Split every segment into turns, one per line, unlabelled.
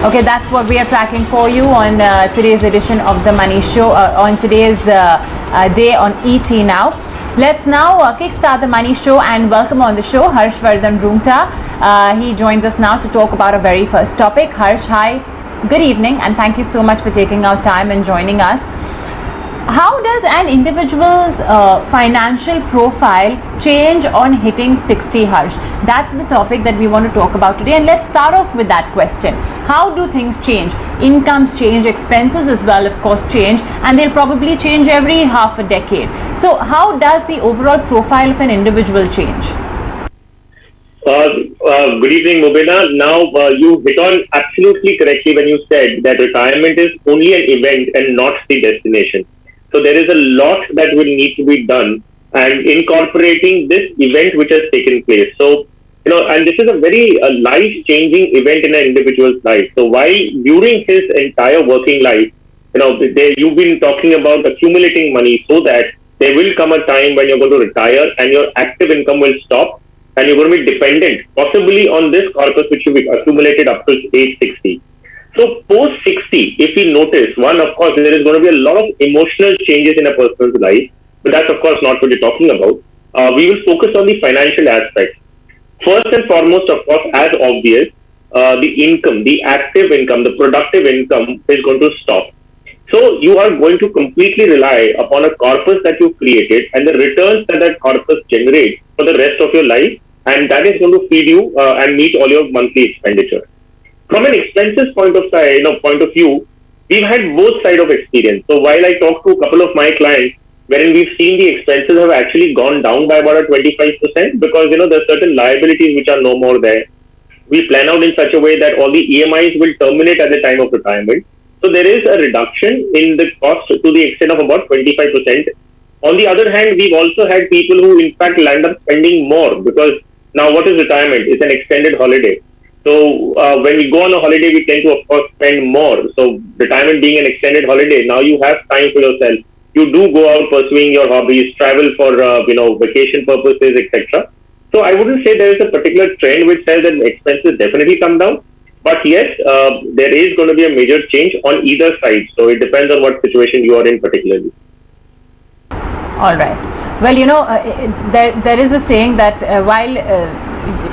Okay, that's what we are tracking for you on today's edition of the Money Show, on today's day on ET Now. Let's now kickstart the Money Show and welcome on the show Harshvardhan Roongta. He joins us now to talk about our very first topic. Harsh, hi, good evening, and thank you so much for taking out time and joining us. How does an individual's financial profile change on hitting 60, Harsh? That's the topic that we want to talk about today. And let's start off with that question. How do things change? Incomes change, expenses as well, of course, change, and they'll probably change every half a decade. So how does the overall profile of an individual change?
Good evening, Mubina. Now, you hit on absolutely correctly when you said that retirement is only an event and not the destination. So there is a lot that will need to be done and incorporating this event which has taken place. So, and this is a very life-changing event in an individual's life. So while during his entire working life, you've been talking about accumulating money so that there will come a time when you're going to retire and your active income will stop and you're going to be dependent possibly on this corpus which you've accumulated up to age 60. So post 60, if we notice, one, of course, there is going to be a lot of emotional changes in a person's life, but that's, of course, not what we're talking about. We will focus on the financial aspects. First and foremost, of course, as obvious, the income, the active income, the productive income is going to stop. So you are going to completely rely upon a corpus that you've created and the returns that that corpus generates for the rest of your life, and that is going to feed you and meet all your monthly expenditure. From an expenses point of view, we've had both sides of experience. So while I talk to a couple of my clients, wherein we've seen the expenses have actually gone down by about 25% because there's certain liabilities which are no more there. We plan out in such a way that all the EMIs will terminate at the time of retirement. So there is a reduction in the cost to the extent of about 25%. On the other hand, we've also had people who in fact land up spending more because now what is retirement? It's an extended holiday. So when we go on a holiday, we tend to, of course, spend more. So retirement being an extended holiday, now you have time for yourself. You do go out pursuing your hobbies, travel for, vacation purposes, etc. So I wouldn't say there is a particular trend which says that expenses definitely come down. But yes, there is going to be a major change on either side. So it depends on what situation you are in particularly.
All right. Well, there is a saying that while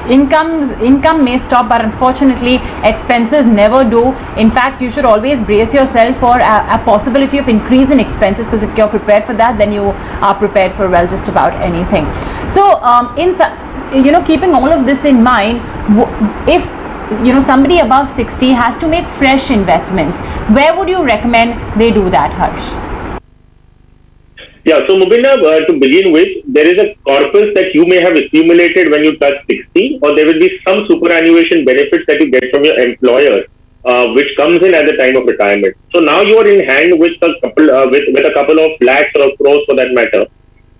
income may stop, but unfortunately expenses never do. In fact, you should always brace yourself for a possibility of increase in expenses, because if you're prepared for that, then you are prepared for just about anything. So keeping all of this in mind, if somebody above 60 has to make fresh investments, where would you recommend they do that, Harsh?
Yeah, so Mubina, to begin with, there is a corpus that you may have accumulated when you touch 60, or there will be some superannuation benefits that you get from your employer, which comes in at the time of retirement. So now you are in hand with a couple of lakhs or crores for that matter,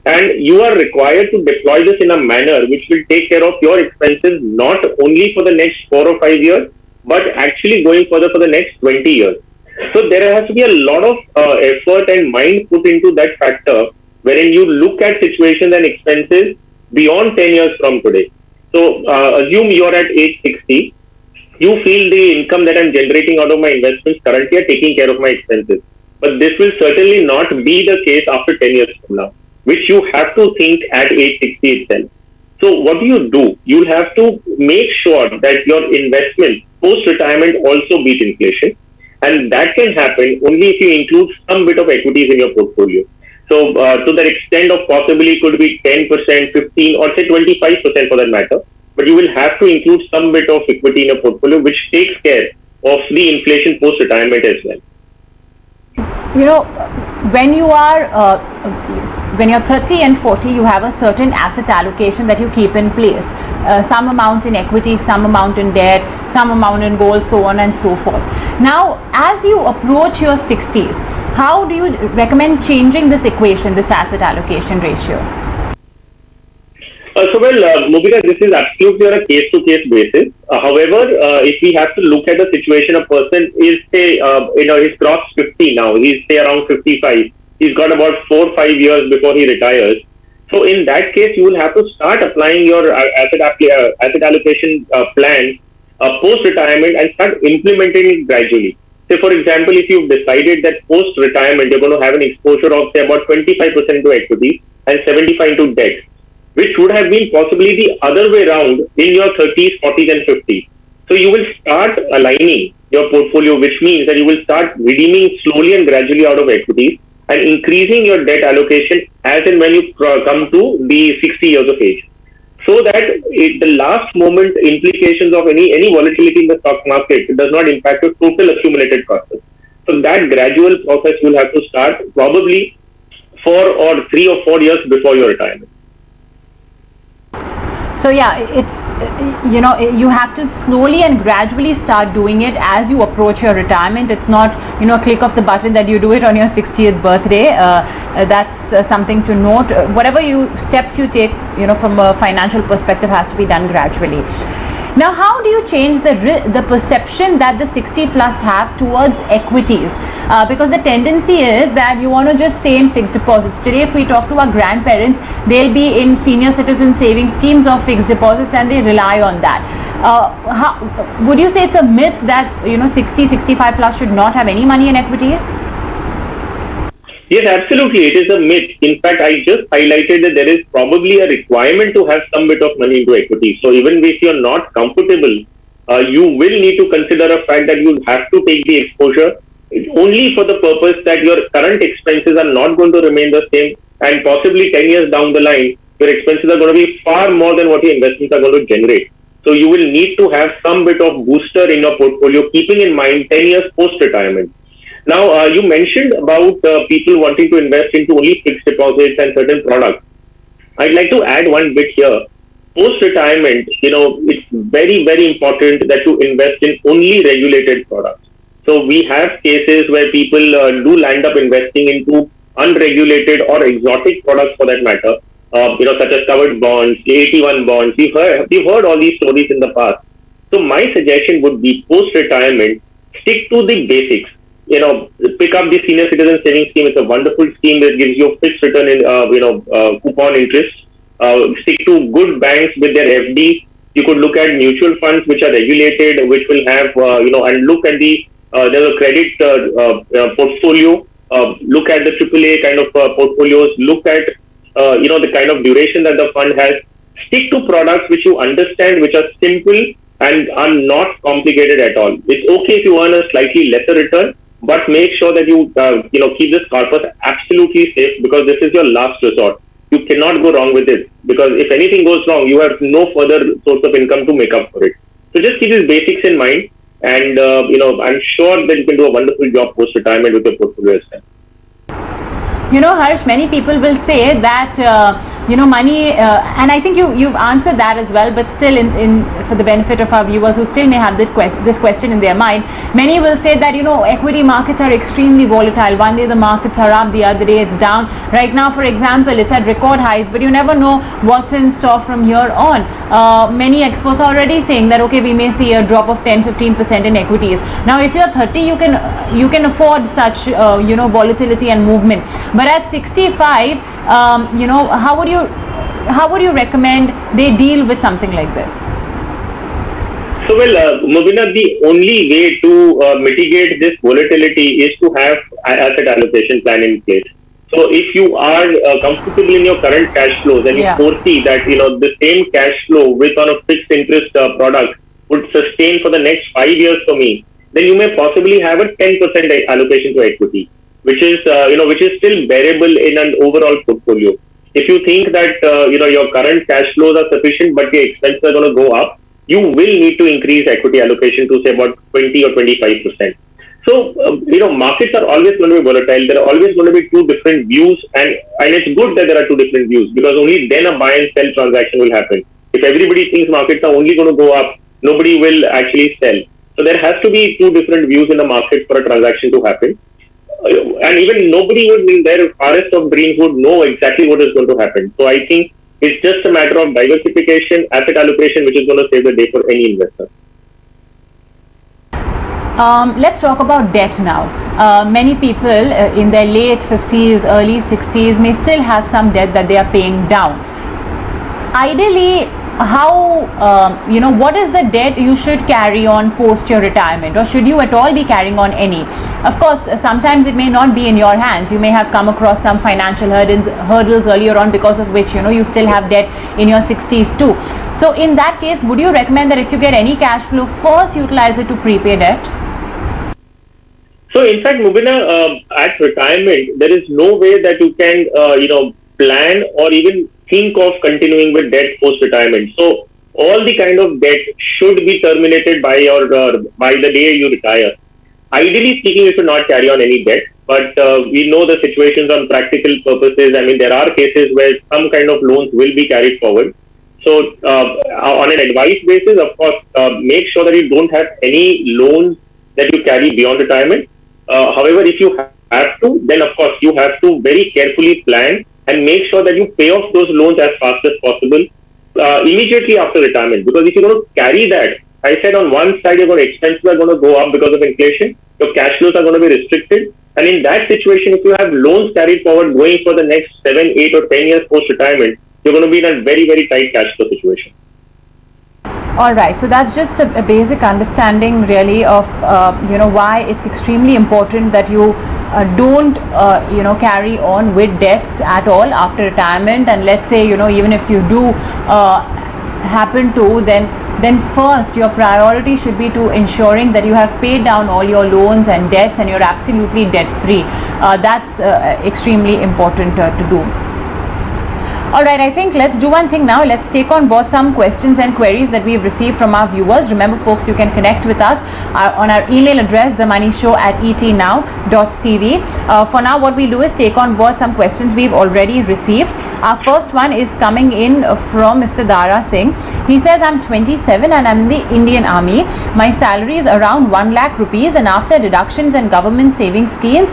and you are required to deploy this in a manner which will take care of your expenses not only for the next 4 or 5 years, but actually going further for the next 20 years. So there has to be a lot of effort and mind put into that factor wherein you look at situations and expenses beyond 10 years from today. So assume you're at age 60, you feel the income that I'm generating out of my investments currently are taking care of my expenses. But this will certainly not be the case after 10 years from now, which you have to think at age 60 itself. So what do? You'll have to make sure that your investments post-retirement also beat inflation. And that can happen only if you include some bit of equities in your portfolio. So to that extent of possibly could be 10%, 15 or say 25% for that matter. But you will have to include some bit of equity in your portfolio which takes care of the inflation post-retirement as well.
When you're 30 and 40, you have a certain asset allocation that you keep in place. Some amount in equity, some amount in debt, some amount in gold, so on and so forth. Now, as you approach your 60s, how do you recommend changing this equation, this asset allocation ratio?
Mubina, this is absolutely on a case-to-case basis. However, if we have to look at the situation, a person is, say, he's crossed 50 now, he's, say, around 55. He's got about 4 or 5 years before he retires. So in that case, you will have to start applying your asset allocation plan post-retirement and start implementing it gradually. Say, for example, if you've decided that post-retirement you're going to have an exposure of, say, about 25% to equity and 75% to debt, which would have been possibly the other way around in your 30s, 40s, and 50s. So you will start aligning your portfolio, which means that you will start redeeming slowly and gradually out of equities and increasing your debt allocation as and when you come to the 60 years of age. So that the last moment implications of any volatility in the stock market does not impact your total accumulated costs. So that gradual process you will have to start probably 3 or 4 years before your retirement.
So yeah, it's, you have to slowly and gradually start doing it as you approach your retirement. It's not, a click of the button that you do it on your 60th birthday. That's something to note. Whatever steps you take, from a financial perspective has to be done gradually. Now, how do you change the perception that the 60 plus have towards equities? Because the tendency is that you want to just stay in fixed deposits. Today, if we talk to our grandparents, they'll be in senior citizen savings schemes or fixed deposits, and they rely on that. Would you say it's a myth that 60, 65 plus should not have any money in equities?
Yes, absolutely. It is a myth. In fact, I just highlighted that there is probably a requirement to have some bit of money into equity. So even if you're not comfortable, you will need to consider a fact that you have to take the exposure only for the purpose that your current expenses are not going to remain the same, and possibly 10 years down the line, your expenses are going to be far more than what your investments are going to generate. So you will need to have some bit of booster in your portfolio, keeping in mind 10 years post-retirement. Now, you mentioned about people wanting to invest into only fixed deposits and certain products. I'd like to add one bit here. Post-retirement, it's very, very important that you invest in only regulated products. So we have cases where people do land up investing into unregulated or exotic products for that matter, such as covered bonds, AT1 bonds. We've heard all these stories in the past. So my suggestion would be post-retirement, stick to the basics. Pick up the senior citizen savings scheme. It's a wonderful scheme that gives you a fixed return in, coupon interest. Stick to good banks with their FDs. You could look at mutual funds which are regulated, which will have, and look at there's a credit portfolio. Look at the AAA kind of portfolios. Look at, the kind of duration that the fund has. Stick to products which you understand, which are simple and are not complicated at all. It's okay if you earn a slightly lesser return, but make sure that you keep this corpus absolutely safe, because this is your last resort. You cannot go wrong with it, because if anything goes wrong, you have no further source of income to make up for it. So just keep these basics in mind, and I'm sure that you can do a wonderful job post retirement with your portfolio as well.
Harsh, many people will say that money, and I think you've answered that as well, but still in for the benefit of our viewers who still may have this question in their mind, many will say that equity markets are extremely volatile. One day the markets are up, the other day it's down. Right now, for example, it's at record highs, but you never know what's in store from here on. Many experts are already saying that okay, we may see a drop of 10-15% in equities. Now if you're 30, you can afford such volatility and movement, but at 65, how would you recommend they deal with something like this?
So, Mubina, the only way to mitigate this volatility is to have an asset allocation plan in place. So, if you are comfortable in your current cash flows and you foresee that the same cash flow with on a fixed interest product would sustain for the next 5 years for me, then you may possibly have a 10% allocation to equity, which is still bearable in an overall portfolio. If you think that your current cash flows are sufficient, but your expenses are going to go up, you will need to increase equity allocation to say about 20 or 25%. So markets are always going to be volatile. There are always going to be two different views, and it's good that there are two different views, because only then a buy and sell transaction will happen. If everybody thinks markets are only going to go up, nobody will actually sell. So there has to be two different views in the market for a transaction to happen. And even nobody would, in their forest of dreams, would know exactly what is going to happen. So I think it's just a matter of diversification, asset allocation, which is going to save the day for any investor.
Let's talk about debt now. Many people in their late 50s, early 60s may still have some debt that they are paying down. Ideally, how what is the debt you should carry on post your retirement, or should you at all be carrying on any? Of course, sometimes it may not be in your hands. You may have come across some financial hurdles earlier on, because of which you still have debt in your 60s too. So in that case, would you recommend that if you get any cash flow, first utilize it to prepay debt?
So in fact, Mubina, at retirement, there is no way that you can, plan or even think of continuing with debt post-retirement. So all the kind of debt should be terminated by by the day you retire. Ideally speaking, you should not carry on any debt, but we know the situations on practical purposes. I mean, there are cases where some kind of loans will be carried forward. So on an advice basis, of course, make sure that you don't have any loans that you carry beyond retirement. However, if you have to, then of course you have to very carefully plan and make sure that you pay off those loans as fast as possible immediately after retirement. Because if you're going to carry that, I said on one side your expenses are going to go up because of inflation, your cash flows are going to be restricted, and in that situation, if you have loans carried forward going for the next 7, 8 or 10 years post-retirement, you're going to be in a very, very tight cash flow situation.
All right, so that's just a basic understanding really of why it's extremely important that you don't carry on with debts at all after retirement. And let's say even if you do happen to, then first your priority should be to ensuring that you have paid down all your loans and debts and you're absolutely debt free. That's extremely important to do. Alright, I think let's do one thing now. Let's take on board some questions and queries that we've received from our viewers. Remember folks, you can connect with us on our email address, themoneyshow@etnow.tv. For now, what we'll do is take on board some questions we've already received. Our first one is coming in from Mr. Dara Singh. He says, I'm 27 and I'm in the Indian Army. My salary is around 1 lakh rupees, and after deductions and government saving schemes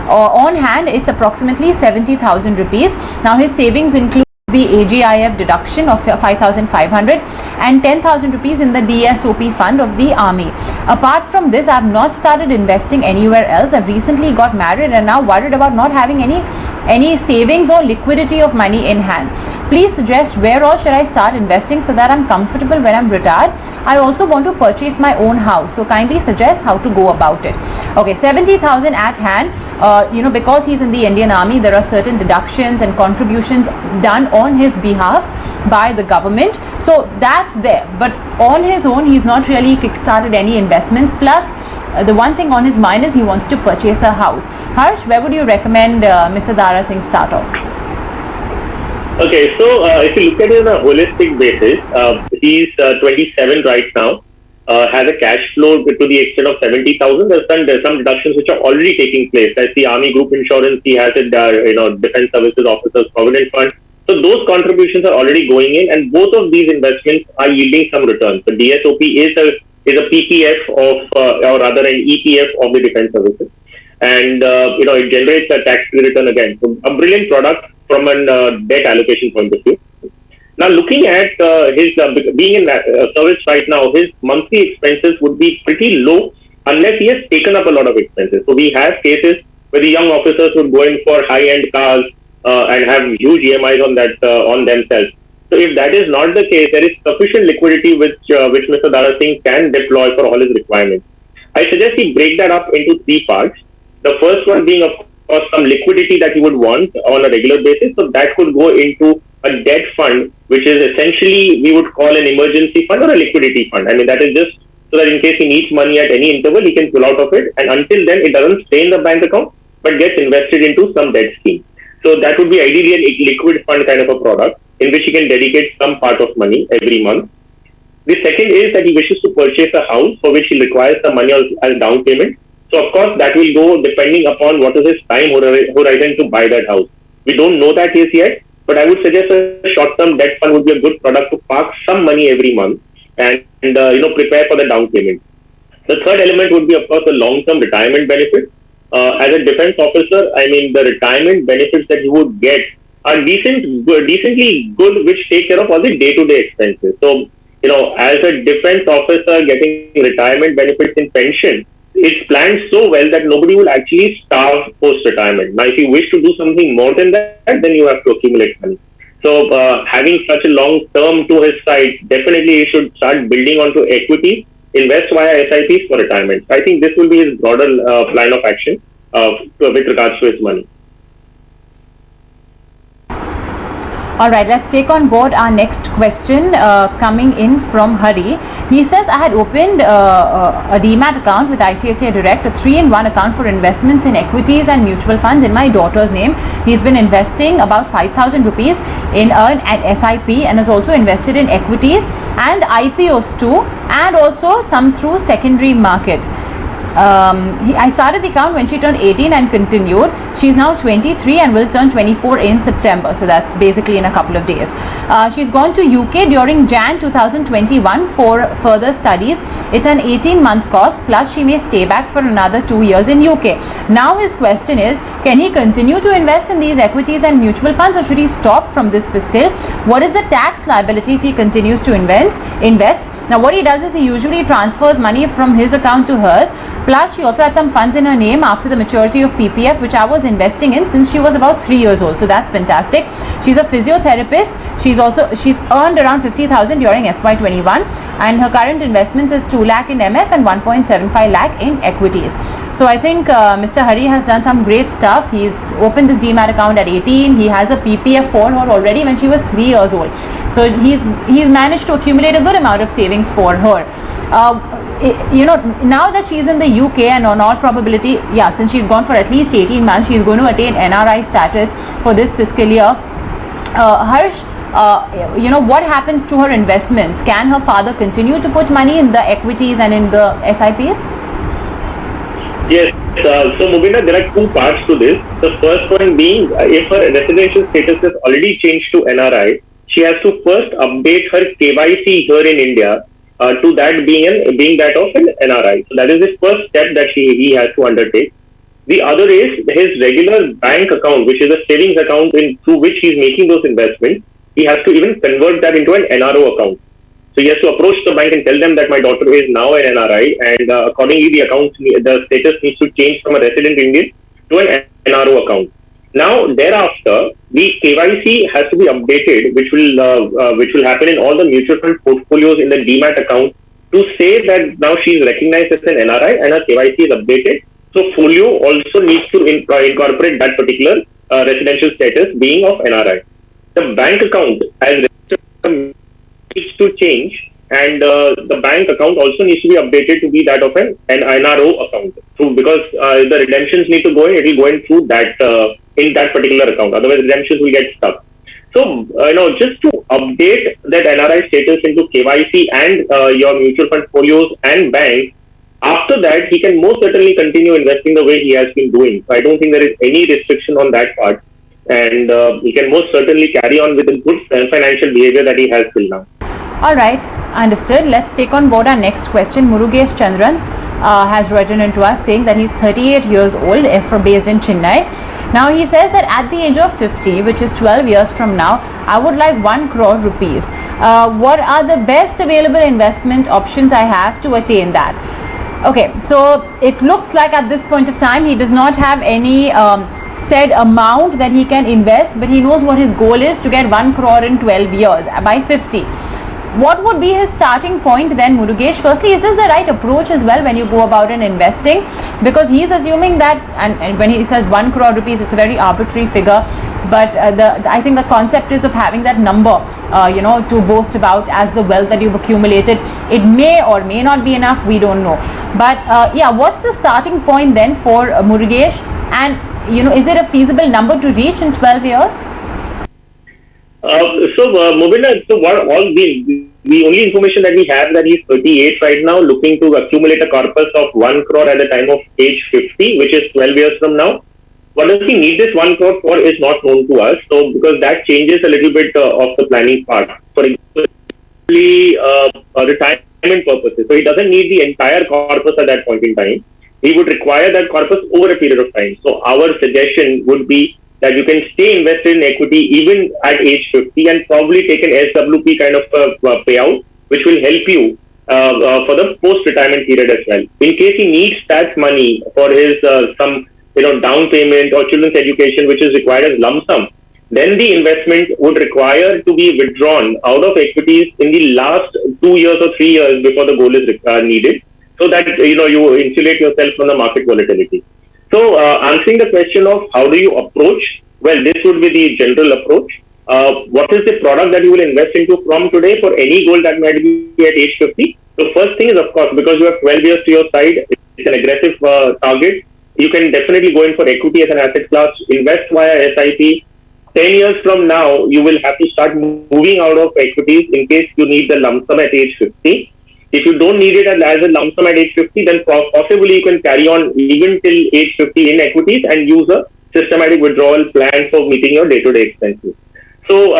on hand, it's approximately 70,000 rupees. Now his savings include the AGIF deduction of 5,500 and 10,000 rupees in the DSOP fund of the army. Apart from this, I have not started investing anywhere else. I've recently got married and now worried about not having any savings or liquidity of money in hand. Please suggest where all should I start investing so that I'm comfortable when I'm retired. I also want to purchase my own house, so kindly suggest how to go about it. Okay, 70,000 at hand. Because he's in the Indian Army, there are certain deductions and contributions done on his behalf by the government. So that's there. But on his own, he's not really kickstarted any investments. Plus, the one thing on his mind is he wants to purchase a house. Harsh, where would you recommend Mr. Dara Singh start off?
Okay, so if you look at it on a holistic basis, he's 27 right now, has a cash flow to the extent of 70,000. There's some deductions which are already taking place. That's the Army Group Insurance. He has it, Defense Services Officers Provident Fund. So those contributions are already going in, and both of these investments are yielding some returns. The DSOP is a PPF of, or rather an EPF of the Defense Services, and it generates a tax-free return again. So a brilliant product from a debt allocation point of view. Now, looking at his being in service right now, his monthly expenses would be pretty low unless he has taken up a lot of expenses. So we have cases where the young officers would go in for high-end cars and have huge EMIs on themselves. So if that is not the case, there is sufficient liquidity which Mr. Dara Singh can deploy for all his requirements. I suggest he break that up into 3 parts. The first one being, of course, some liquidity that he would want on a regular basis. So that could go into a debt fund, which is essentially we would call an emergency fund or a liquidity fund. I mean, that is just so that in case he needs money at any interval, he can pull out of it. And until then, it doesn't stay in the bank account, but gets invested into some debt scheme. So that would be ideally a liquid fund kind of a product in which he can dedicate some part of money every month. The second is that he wishes to purchase a house for which he requires some money as down payment. So, of course, that will go depending upon what is his time horizon to buy that house. We don't know that yet, but I would suggest a short-term debt fund would be a good product to park some money every month and prepare for the down payment. The third element would be, of course, a long-term retirement benefit. As a defense officer, I mean, the retirement benefits that you would get are decently good, which take care of all the day-to-day expenses. So, as a defense officer getting retirement benefits in pension, it's planned so well that nobody will actually starve post-retirement. Now, if you wish to do something more than that, then you have to accumulate money. So having such a long term to his side, definitely he should start building onto equity, invest via SIPs for retirement. I think this will be his broader plan of action with regards to his money.
All right, let's take on board our next question coming in from Hari. He says, I had opened a DMAT account with ICICI Direct, a 3-in-1 account for investments in equities and mutual funds in my daughter's name. He's been investing about 5,000 rupees in an SIP and has also invested in equities and IPOs too, and also some through secondary market. I started the account when she turned 18 and continued. She's now 23 and will turn 24 in September. So that's basically in a couple of days. She's gone to UK during Jan 2021 for further studies. It's an 18-month course, plus she may stay back for another 2 years in UK. Now his question is, can he continue to invest in these equities and mutual funds, or should he stop from this fiscal? What is the tax liability if he continues to invest? Now what he does is he usually transfers money from his account to hers. Plus, she also had some funds in her name after the maturity of PPF, which I was investing in since she was about 3 years old. So that's fantastic. She's a physiotherapist. She's earned around 50,000 during FY21, and her current investments is 2 lakh in MF and 1.75 lakh in equities. So I think Mr. Hari has done some great stuff. He's opened this DMAT account at 18. He has a PPF for her already when she was 3 years old. So he's managed to accumulate a good amount of savings for her. Now that she's in the UK, and on all probability, since she's gone for at least 18 months, she's going to attain NRI status for this fiscal year. Harsh, what happens to her investments? Can her father continue to put money in the equities and in the SIPs?
Yes. So Mubina, there are two parts to this. The first one being, if her residential status has already changed to NRI, she has to first update her KYC here in India to that being that of an NRI. So that is the first step that he has to undertake. The other is his regular bank account, which is a savings account through which he is making those investments. He has to even convert that into an NRO account. So he has to approach the bank and tell them that my daughter is now an NRI, and accordingly the status needs to change from a resident Indian to an NRO account. Now thereafter, the KYC has to be updated, which will happen in all the mutual fund portfolios in the DMAT account, to say that now she is recognized as an NRI and her KYC is updated. So folio also needs to incorporate that particular residential status being of NRI. The bank account as needs to change, and the bank account also needs to be updated to be that of an NRO account. Because the redemptions need to go in, it will go in through that in that particular account. Otherwise, redemptions will get stuck. So just to update that NRI status into KYC and your mutual fund folios and bank. After that, he can most certainly continue investing the way he has been doing. So I don't think there is any restriction on that part, and he can most certainly carry on with the good financial behavior that he has till now.
All right, understood. Let's take on board our next question. Murugesh Chandran has written into us saying that he's 38 years old, based in Chennai. Now he says that at the age of 50, which is 12 years from now, I would like 1 crore rupees. What are the best available investment options I have to attain that? Okay, so it looks like at this point of time he does not have any said amount that he can invest, but he knows what his goal is, to get 1 crore in 12 years by 50. What would be his starting point then, Murugesh? Firstly, is this the right approach as well when you go about in investing? Because he's assuming that, and when he says 1 crore rupees, it's a very arbitrary figure. But I think the concept is of having that number, to boast about as the wealth that you've accumulated. It may or may not be enough, we don't know. But what's the starting point then for Murugesh? And, is it a feasible number to reach in 12 years?
Mubina, the only information that we have that he's 38 right now, looking to accumulate a corpus of 1 crore at the time of age 50, which is 12 years from now. What does he need this 1 crore for is not known to us. So, because that changes a little bit of the planning part. For example, retirement purposes. So, he doesn't need the entire corpus at that point in time. He would require that corpus over a period of time. So, our suggestion would be that you can stay invested in equity even at age 50 and probably take an SWP kind of payout, which will help you for the post-retirement period as well. In case he needs that money for his some down payment or children's education, which is required as lump sum, then the investment would require to be withdrawn out of equities in the last 2 years or 3 years before the goal is needed, so that you insulate yourself from the market volatility. So, answering the question of how do you approach, well, this would be the general approach. What is the product that you will invest into from today for any goal that might be at age 50? So, first thing is, of course, because you have 12 years to your side, it's an aggressive target. You can definitely go in for equity as an asset class, invest via SIP. 10 years from now, you will have to start moving out of equities in case you need the lump sum at age 50. If you don't need it as a lump sum at age 50, then possibly you can carry on even till age 50 in equities and use a systematic withdrawal plan for meeting your day-to-day expenses. So,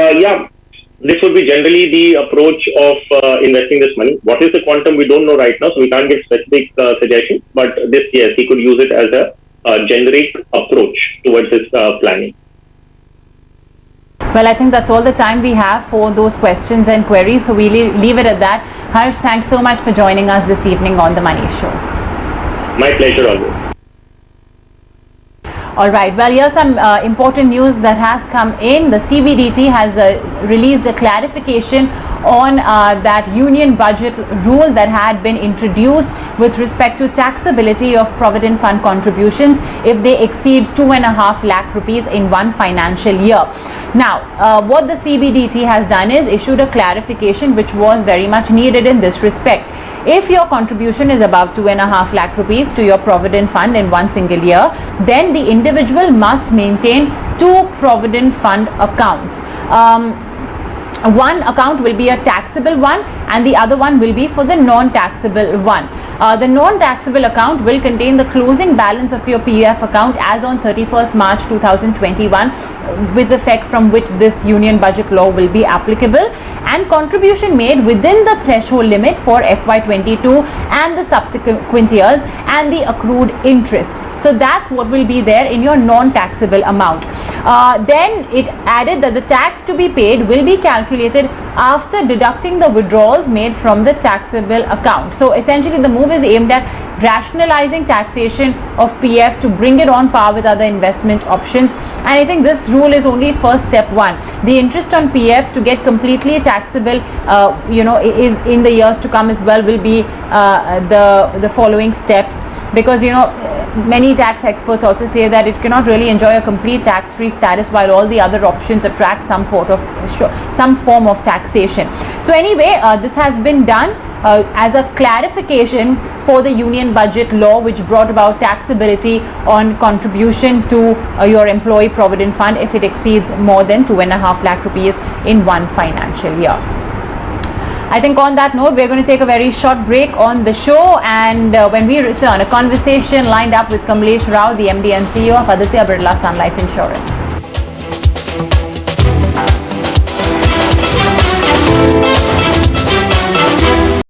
this would be generally the approach of investing this money. What is the quantum? We don't know right now, so we can't give specific suggestions. But this, yes, he could use it as a generic approach towards his planning.
Well, I think that's all the time we have for those questions and queries. So we leave it at that. Harsh, thanks so much for joining us this evening on The Money Show.
My pleasure always.
All right. Well, here's some important news that has come in. The CBDT has released a clarification on that union budget rule that had been introduced with respect to taxability of provident fund contributions if they exceed 2.5 lakh rupees in one financial year. Now, what the CBDT has done is issued a clarification which was very much needed in this respect. If your contribution is above 2.5 lakh rupees to your provident fund in one single year, then the individual must maintain two provident fund accounts. One account will be a taxable one and the other one will be for the non-taxable one. The non-taxable account will contain the closing balance of your PF account as on 31st March 2021 with effect from which this union budget law will be applicable, and contribution made within the threshold limit for FY22 and the subsequent years and the accrued interest. So that's what will be there in your non-taxable amount. Then it added that the tax to be paid will be calculated after deducting the withdrawals made from the taxable account. So essentially the move is aimed at rationalizing taxation of PF to bring it on par with other investment options, and I think this rule is only first step one. The interest on PF to get completely taxable is in the years to come as well will be the following steps, because many tax experts also say that it cannot really enjoy a complete tax-free status while all the other options attract some form of taxation. So anyway, this has been done as a clarification for the union budget law, which brought about taxability on contribution to your employee provident fund if it exceeds more than 2.5 lakh rupees in one financial year. I think on that note, we're going to take a very short break on the show, and when we return, a conversation lined up with Kamlesh Rao, the MD and CEO of Aditya Birla Sun Life Insurance.